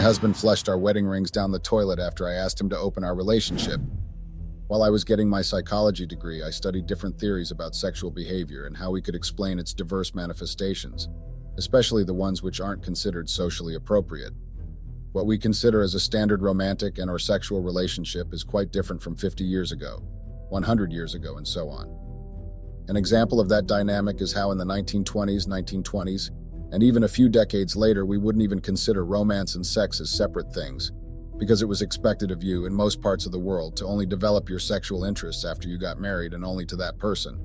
husband flushed our wedding rings down the toilet after I asked him to open our relationship. While I was getting my psychology degree, I studied different theories about sexual behavior and how we could explain its diverse manifestations, especially the ones which aren't considered socially appropriate. What we consider as a standard romantic and/or sexual relationship is quite different from 50 years ago, 100 years ago, and so on. An example of that dynamic is how in the 1920s, and even a few decades later, we wouldn't even consider romance and sex as separate things, because it was expected of you in most parts of the world to only develop your sexual interests after you got married and only to that person.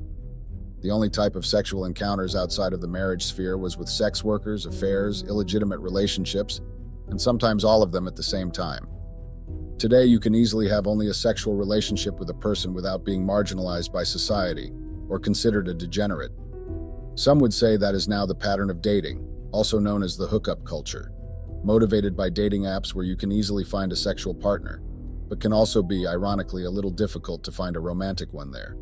The only type of sexual encounters outside of the marriage sphere was with sex workers, affairs, illegitimate relationships, and sometimes all of them at the same time. Today, you can easily have only a sexual relationship with a person without being marginalized by society or considered a degenerate. Some would say that is now the pattern of dating, also known as the hookup culture, motivated by dating apps where you can easily find a sexual partner, but can also be, ironically, a little difficult to find a romantic one there.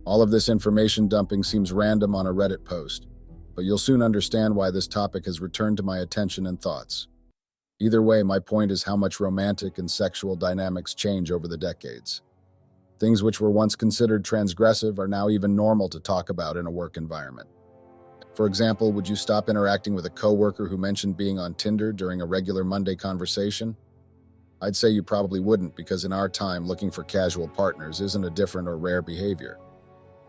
All of this information dumping seems random on a Reddit post, but you'll soon understand why this topic has returned to my attention and thoughts. Either way, my point is how much romantic and sexual dynamics change over the decades. Things which were once considered transgressive are now even normal to talk about in a work environment. For example, would you stop interacting with a coworker who mentioned being on Tinder during a regular Monday conversation? I'd say you probably wouldn't, because in our time, looking for casual partners isn't a different or rare behavior.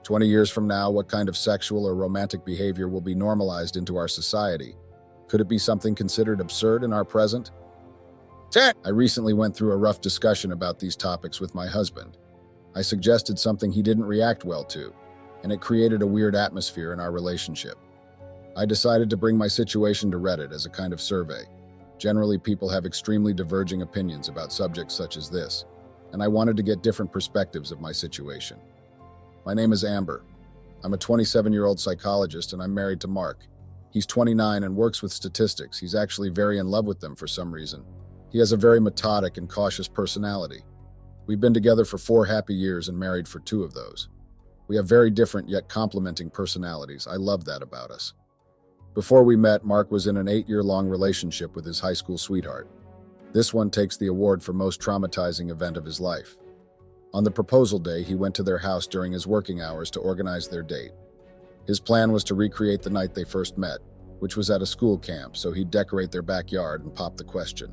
20 years from now, what kind of sexual or romantic behavior will be normalized into our society? Could it be something considered absurd in our present? I recently went through a rough discussion about these topics with my husband. I suggested something he didn't react well to, and it created a weird atmosphere in our relationship. I decided to bring my situation to Reddit as a kind of survey. Generally, people have extremely diverging opinions about subjects such as this, and I wanted to get different perspectives of my situation. My name is Amber. I'm a 27-year-old psychologist, and I'm married to Mark. He's 29 and works with statistics. He's actually very in love with them for some reason. He has a very methodic and cautious personality. We've been together for 4 happy years and married for 2 of those. We have very different yet complementing personalities. I love that about us. Before we met, Mark was in an 8-year-long relationship with his high school sweetheart. This one takes the award for most traumatizing event of his life. On the proposal day, he went to their house during his working hours to organize their date. His plan was to recreate the night they first met, which was at a school camp, so he'd decorate their backyard and pop the question.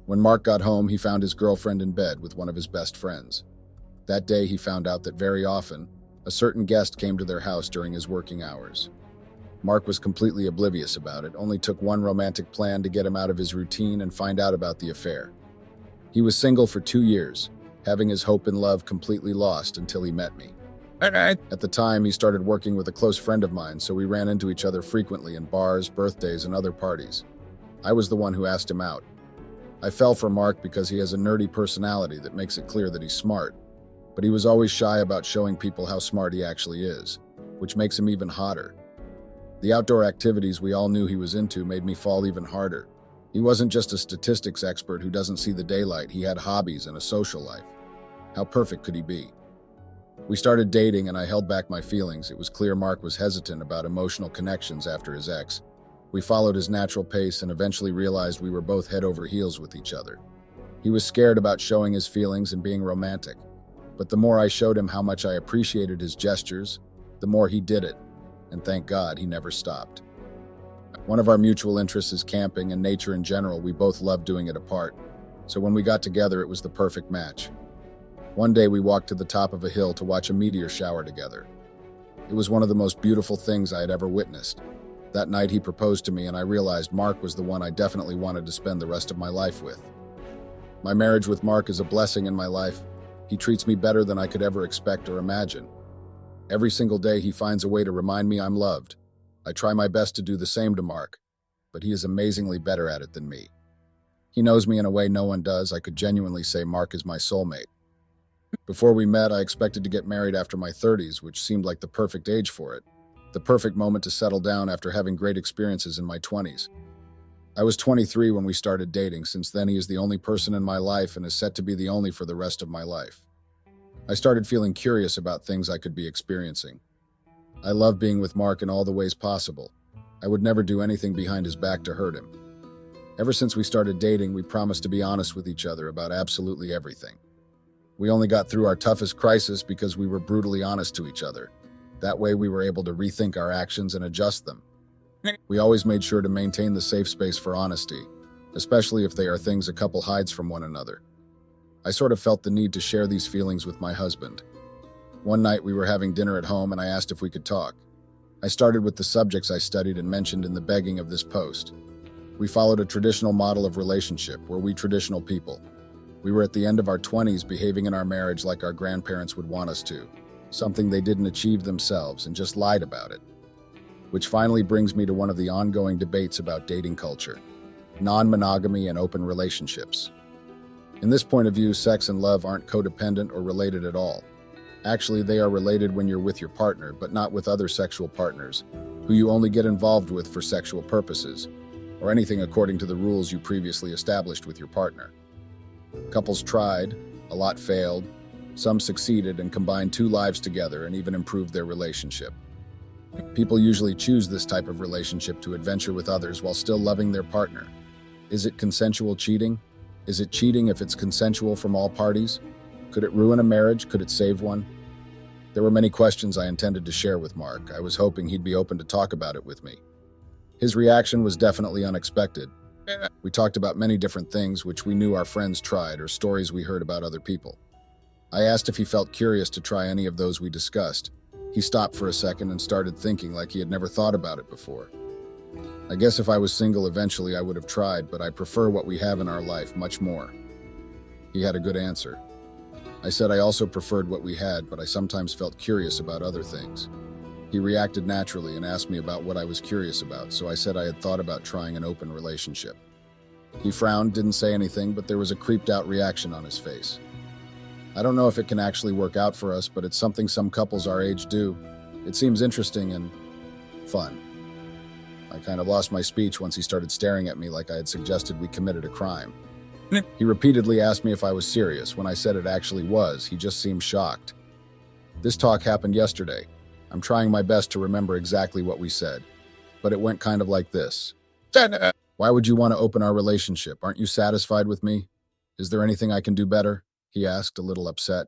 When Mark got home, he found his girlfriend in bed with one of his best friends. That day, he found out that very often, a certain guest came to their house during his working hours. Mark was completely oblivious about it, only took one romantic plan to get him out of his routine and find out about the affair. He was single for 2 years, having his hope in love completely lost until he met me. At the time, he started working with a close friend of mine, so we ran into each other frequently in bars, birthdays, and other parties. I was the one who asked him out. I fell for Mark because he has a nerdy personality that makes it clear that he's smart, but he was always shy about showing people how smart he actually is, which makes him even hotter. The outdoor activities we all knew he was into made me fall even harder. He wasn't just a statistics expert who doesn't see the daylight, he had hobbies and a social life. How perfect could he be? We started dating and I held back my feelings. It was clear Mark was hesitant about emotional connections after his ex. We followed his natural pace and eventually realized we were both head over heels with each other. He was scared about showing his feelings and being romantic, but the more I showed him how much I appreciated his gestures, the more he did it, and thank God he never stopped. One of our mutual interests is camping and nature in general. We both love doing it apart, so when we got together, it was the perfect match. One day we walked to the top of a hill to watch a meteor shower together. It was one of the most beautiful things I had ever witnessed. That night he proposed to me and I realized Mark was the one I definitely wanted to spend the rest of my life with. My marriage with Mark is a blessing in my life. He treats me better than I could ever expect or imagine. Every single day he finds a way to remind me I'm loved. I try my best to do the same to Mark, but he is amazingly better at it than me. He knows me in a way no one does. I could genuinely say Mark is my soulmate. Before we met, I expected to get married after my 30s, which seemed like the perfect age for it. The perfect moment to settle down after having great experiences in my 20s. I was 23 when we started dating. Since then, he is the only person in my life and is set to be the only for the rest of my life. I started feeling curious about things I could be experiencing. I love being with Mark in all the ways possible. I would never do anything behind his back to hurt him. Ever since we started dating, we promised to be honest with each other about absolutely everything. We only got through our toughest crisis because we were brutally honest to each other. That way we were able to rethink our actions and adjust them. We always made sure to maintain the safe space for honesty, especially if they are things a couple hides from one another. I sort of felt the need to share these feelings with my husband. One night we were having dinner at home and I asked if we could talk. I started with the subjects I studied and mentioned in the begging of this post. We followed a traditional model of relationship, were we traditional people. We were at the end of our 20s behaving in our marriage like our grandparents would want us to, something they didn't achieve themselves and just lied about it. Which finally brings me to one of the ongoing debates about dating culture, non-monogamy and open relationships. In this point of view, sex and love aren't codependent or related at all. Actually, they are related when you're with your partner, but not with other sexual partners, who you only get involved with for sexual purposes, or anything according to the rules you previously established with your partner. Couples tried, a lot failed, some succeeded and combined two lives together and even improved their relationship. People usually choose this type of relationship to adventure with others while still loving their partner. Is it consensual cheating? Is it cheating if it's consensual from all parties? Could it ruin a marriage? Could it save one? There were many questions I intended to share with Mark. I was hoping he'd be open to talk about it with me. His reaction was definitely unexpected. We talked about many different things which we knew our friends tried or stories we heard about other people. I asked if he felt curious to try any of those we discussed. He stopped for a second and started thinking like he had never thought about it before. I guess if I was single eventually I would have tried, but I prefer what we have in our life much more. He had a good answer. I said I also preferred what we had, but I sometimes felt curious about other things. He reacted naturally and asked me about what I was curious about, so I said I had thought about trying an open relationship. He frowned, didn't say anything, but there was a creeped-out reaction on his face. I don't know if it can actually work out for us, but it's something some couples our age do. It seems interesting and fun. I kind of lost my speech once he started staring at me like I had suggested we committed a crime. He repeatedly asked me if I was serious. When I said it actually was, he just seemed shocked. This talk happened yesterday. I'm trying my best to remember exactly what we said, but it went kind of like this. Why would you want to open our relationship? Aren't you satisfied with me? Is there anything I can do better? He asked, a little upset.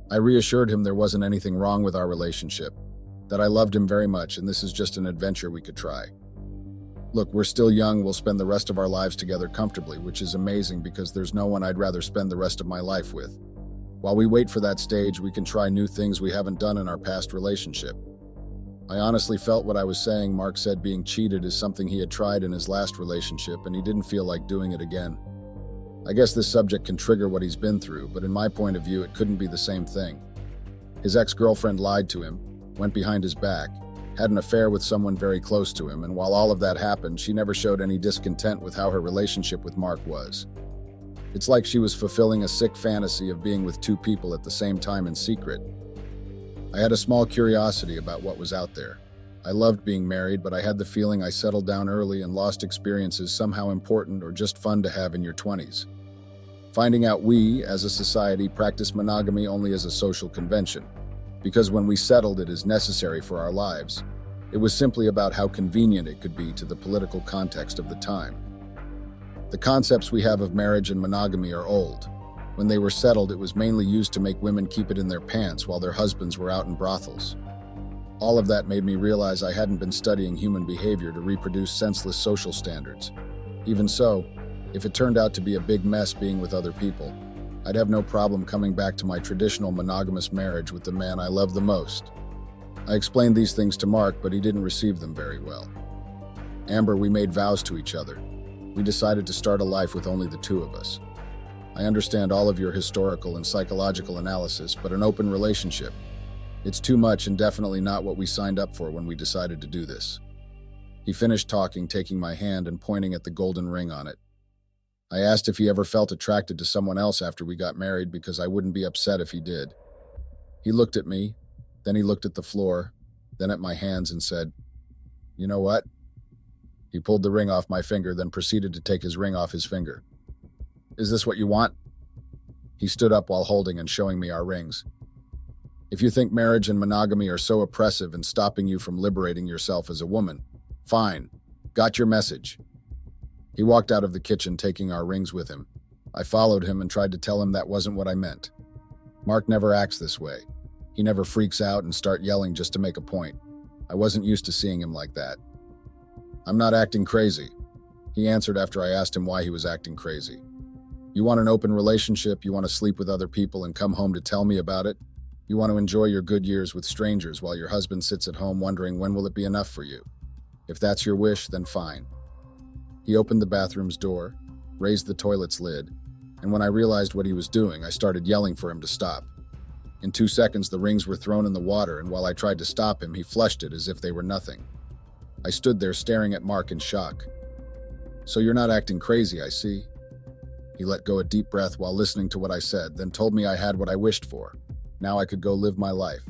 I reassured him there wasn't anything wrong with our relationship, that I loved him very much and this is just an adventure we could try. Look, we're still young, we'll spend the rest of our lives together comfortably, which is amazing because there's no one I'd rather spend the rest of my life with. While we wait for that stage, we can try new things we haven't done in our past relationship. I honestly felt what I was saying. Mark said being cheated is something he had tried in his last relationship and he didn't feel like doing it again. I guess this subject can trigger what he's been through, but in my point of view, it couldn't be the same thing. His ex-girlfriend lied to him, went behind his back, had an affair with someone very close to him, and while all of that happened, she never showed any discontent with how her relationship with Mark was. It's like she was fulfilling a sick fantasy of being with two people at the same time in secret. I had a small curiosity about what was out there. I loved being married, but I had the feeling I settled down early and lost experiences somehow important or just fun to have in your 20s. Finding out we, as a society, practice monogamy only as a social convention, because when we settled it is necessary for our lives. It was simply about how convenient it could be to the political context of the time. The concepts we have of marriage and monogamy are old. When they were settled, it was mainly used to make women keep it in their pants while their husbands were out in brothels. All of that made me realize I hadn't been studying human behavior to reproduce senseless social standards. Even so, if it turned out to be a big mess being with other people, I'd have no problem coming back to my traditional monogamous marriage with the man I love the most. I explained these things to Mark, but he didn't receive them very well. Amber, we made vows to each other. We decided to start a life with only the two of us. I understand all of your historical and psychological analysis, but an open relationship, it's too much and definitely not what we signed up for when we decided to do this. He finished talking, taking my hand and pointing at the golden ring on it. I asked if he ever felt attracted to someone else after we got married because I wouldn't be upset if he did. He looked at me, then he looked at the floor, then at my hands and said, "You know what?" He pulled the ring off my finger, then proceeded to take his ring off his finger. "Is this what you want?" He stood up while holding and showing me our rings. "If you think marriage and monogamy are so oppressive and stopping you from liberating yourself as a woman, fine. Got your message." He walked out of the kitchen, taking our rings with him. I followed him and tried to tell him that wasn't what I meant. Mark never acts this way. He never freaks out and starts yelling just to make a point. I wasn't used to seeing him like that. I'm not acting crazy, he answered after I asked him why he was acting crazy. You want an open relationship, you want to sleep with other people and come home to tell me about it? You want to enjoy your good years with strangers while your husband sits at home wondering when will it be enough for you? If that's your wish, then fine. He opened the bathroom's door, raised the toilet's lid, and when I realized what he was doing, I started yelling for him to stop. In 2 seconds, the rings were thrown in the water, and while I tried to stop him, he flushed it as if they were nothing. I stood there staring at Mark in shock. So you're not acting crazy, I see. He let go a deep breath while listening to what I said, then told me I had what I wished for. Now I could go live my life.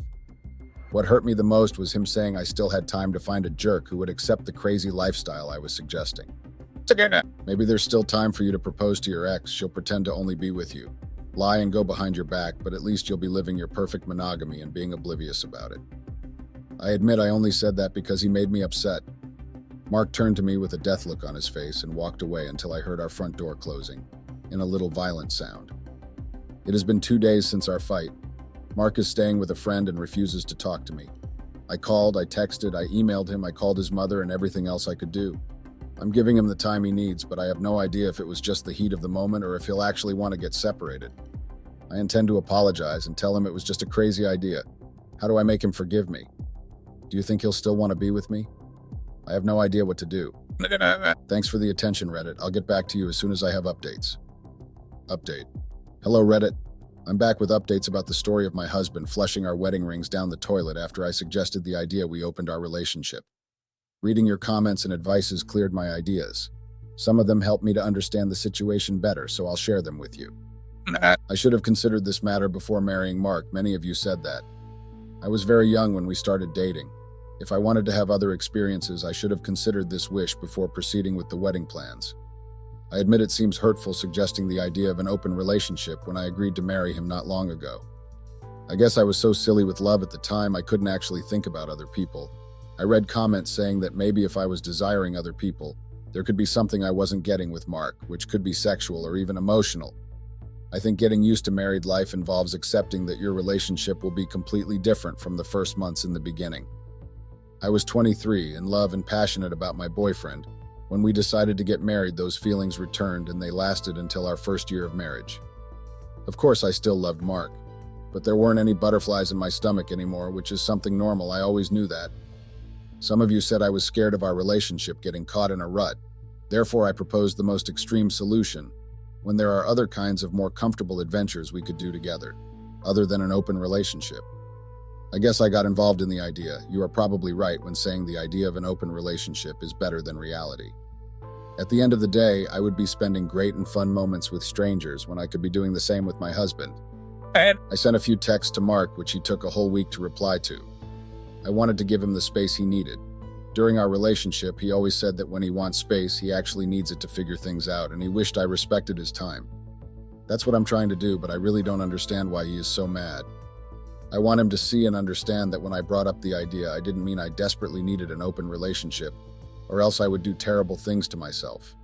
What hurt me the most was him saying I still had time to find a jerk who would accept the crazy lifestyle I was suggesting. Maybe there's still time for you to propose to your ex. She'll pretend to only be with you. Lie and go behind your back, but at least you'll be living your perfect monogamy and being oblivious about it. I admit I only said that because he made me upset. Mark turned to me with a death look on his face and walked away until I heard our front door closing, in a little violent sound. It has been 2 days since our fight. Mark is staying with a friend and refuses to talk to me. I called, I texted, I emailed him, I called his mother and everything else I could do. I'm giving him the time he needs, but I have no idea if it was just the heat of the moment or if he'll actually want to get separated. I intend to apologize and tell him it was just a crazy idea. How do I make him forgive me? Do you think he'll still want to be with me? I have no idea what to do. Thanks for the attention, Reddit. I'll get back to you as soon as I have updates. Update. Hello, Reddit. I'm back with updates about the story of my husband flushing our wedding rings down the toilet after I suggested the idea we opened our relationship. Reading your comments and advices cleared my ideas. Some of them helped me to understand the situation better, so I'll share them with you. I should have considered this matter before marrying Mark. Many of you said that. I was very young when we started dating. If I wanted to have other experiences, I should have considered this wish before proceeding with the wedding plans. I admit it seems hurtful suggesting the idea of an open relationship when I agreed to marry him not long ago. I guess I was so silly with love at the time I couldn't actually think about other people. I read comments saying that maybe if I was desiring other people, there could be something I wasn't getting with Mark, which could be sexual or even emotional. I think getting used to married life involves accepting that your relationship will be completely different from the first months in the beginning. I was 23, in love and passionate about my boyfriend. When we decided to get married, those feelings returned and they lasted until our first year of marriage. Of course, I still loved Mark, but there weren't any butterflies in my stomach anymore, which is something normal. I always knew that. Some of you said I was scared of our relationship getting caught in a rut. Therefore, I proposed the most extreme solution, when there are other kinds of more comfortable adventures we could do together, other than an open relationship. I guess I got involved in the idea. You are probably right when saying the idea of an open relationship is better than reality. At the end of the day, I would be spending great and fun moments with strangers when I could be doing the same with my husband. I sent a few texts to Mark, which he took a whole week to reply to. I wanted to give him the space he needed. During our relationship, he always said that when he wants space, he actually needs it to figure things out, and he wished I respected his time. That's what I'm trying to do, but I really don't understand why he is so mad. I want him to see and understand that when I brought up the idea, I didn't mean I desperately needed an open relationship, or else I would do terrible things to myself.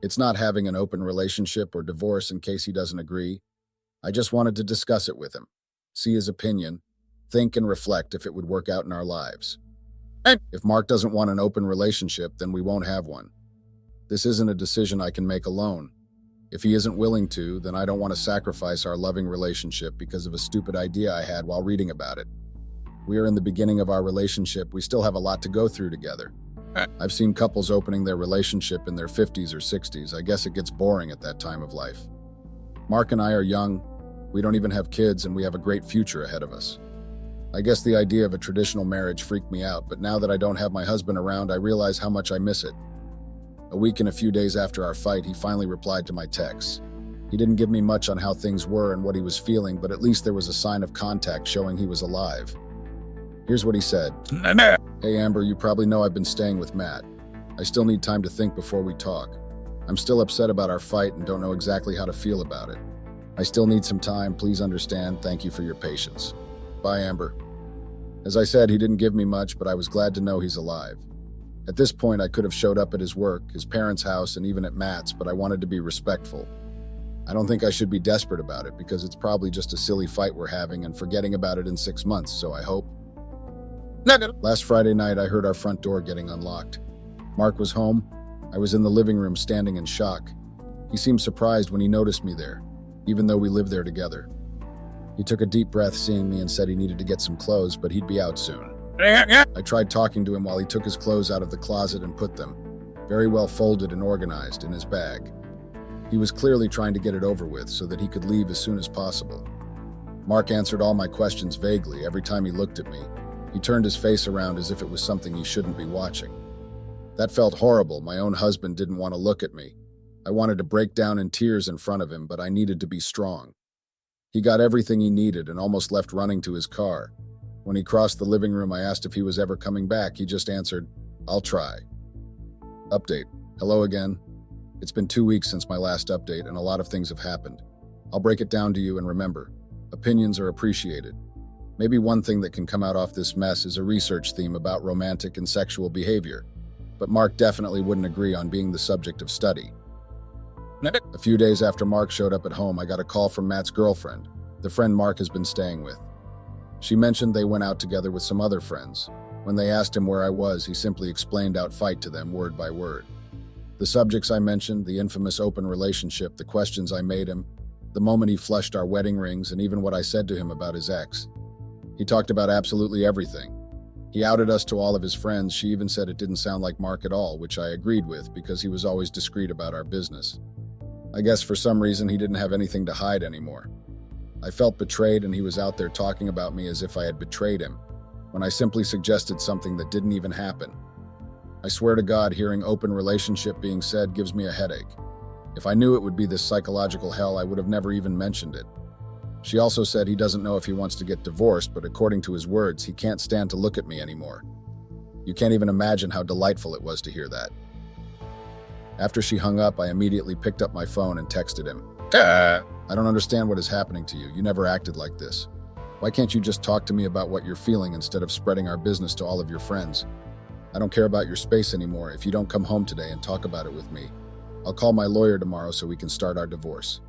It's not having an open relationship or divorce in case he doesn't agree. I just wanted to discuss it with him, see his opinion, think and reflect if it would work out in our lives. If Mark doesn't want an open relationship, then we won't have one. This isn't a decision I can make alone. If he isn't willing to, then I don't want to sacrifice our loving relationship because of a stupid idea I had while reading about it. We are in the beginning of our relationship. We still have a lot to go through together. I've seen couples opening their relationship in their 50s or 60s. I guess it gets boring at that time of life. Mark and I are young. We don't even have kids, and we have a great future ahead of us. I guess the idea of a traditional marriage freaked me out, but now that I don't have my husband around, I realize how much I miss it. A week and a few days after our fight, he finally replied to my texts. He didn't give me much on how things were and what he was feeling, but at least there was a sign of contact showing he was alive. Here's what he said. Hey Amber, you probably know I've been staying with Matt. I still need time to think before we talk. I'm still upset about our fight and don't know exactly how to feel about it. I still need some time. Please understand. Thank you for your patience. Bye, Amber. As I said, he didn't give me much, but I was glad to know he's alive. At this point, I could have showed up at his work, his parents' house, and even at Matt's, but I wanted to be respectful. I don't think I should be desperate about it because it's probably just a silly fight we're having and forgetting about it in 6 months, so I hope. Last Friday night, I heard our front door getting unlocked. Mark was home. I was in the living room standing in shock. He seemed surprised when he noticed me there, even though we lived there together. He took a deep breath seeing me and said he needed to get some clothes, but he'd be out soon. I tried talking to him while he took his clothes out of the closet and put them, very well folded and organized, in his bag. He was clearly trying to get it over with so that he could leave as soon as possible. Mark answered all my questions vaguely every time he looked at me. He turned his face around as if it was something he shouldn't be watching. That felt horrible. My own husband didn't want to look at me. I wanted to break down in tears in front of him, but I needed to be strong. He got everything he needed and almost left running to his car. When he crossed the living room, I asked if he was ever coming back. He just answered, "I'll try." Update. Hello again. It's been 2 weeks since my last update, and a lot of things have happened. I'll break it down to you, and remember, opinions are appreciated. Maybe one thing that can come out off this mess is a research theme about romantic and sexual behavior, but Mark definitely wouldn't agree on being the subject of study. A few days after Mark showed up at home, I got a call from Matt's girlfriend, the friend Mark has been staying with. She mentioned they went out together with some other friends. When they asked him where I was, he simply explained out fight to them word by word. The subjects I mentioned, the infamous open relationship, the questions I made him, the moment he flushed our wedding rings, and even what I said to him about his ex. He talked about absolutely everything. He outed us to all of his friends. She even said it didn't sound like Mark at all, which I agreed with because he was always discreet about our business. I guess for some reason he didn't have anything to hide anymore. I felt betrayed, and he was out there talking about me as if I had betrayed him, when I simply suggested something that didn't even happen. I swear to God, hearing open relationship being said gives me a headache. If I knew it would be this psychological hell, I would have never even mentioned it. She also said he doesn't know if he wants to get divorced, but according to his words, he can't stand to look at me anymore. You can't even imagine how delightful it was to hear that. After she hung up, I immediately picked up my phone and texted him. I don't understand what is happening to you. You never acted like this. Why can't you just talk to me about what you're feeling instead of spreading our business to all of your friends? I don't care about your space anymore if you don't come home today and talk about it with me. I'll call my lawyer tomorrow so we can start our divorce.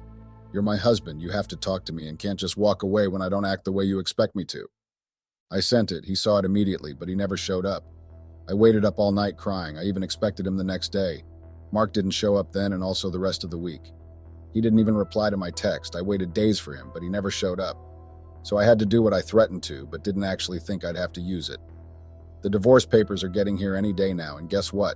You're my husband. You have to talk to me and can't just walk away when I don't act the way you expect me to. I sent it. He saw it immediately, but he never showed up. I waited up all night crying. I even expected him the next day. Mark didn't show up then and also the rest of the week. He didn't even reply to my text. I waited days for him, but he never showed up. So I had to do what I threatened to, but didn't actually think I'd have to use it. The divorce papers are getting here any day now, and guess what?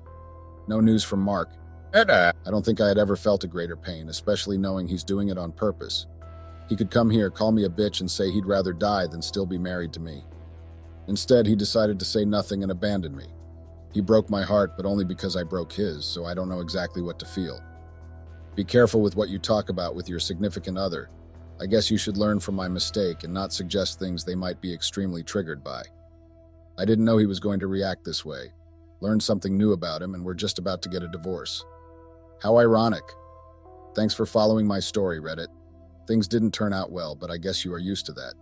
No news from Mark. I don't think I had ever felt a greater pain, especially knowing he's doing it on purpose. He could come here, call me a bitch, and say he'd rather die than still be married to me. Instead, he decided to say nothing and abandon me. He broke my heart, but only because I broke his, so I don't know exactly what to feel. Be careful with what you talk about with your significant other. I guess you should learn from my mistake and not suggest things they might be extremely triggered by. I didn't know he was going to react this way. Learned something new about him, and we're just about to get a divorce. How ironic. Thanks for following my story, Reddit. Things didn't turn out well, but I guess you are used to that.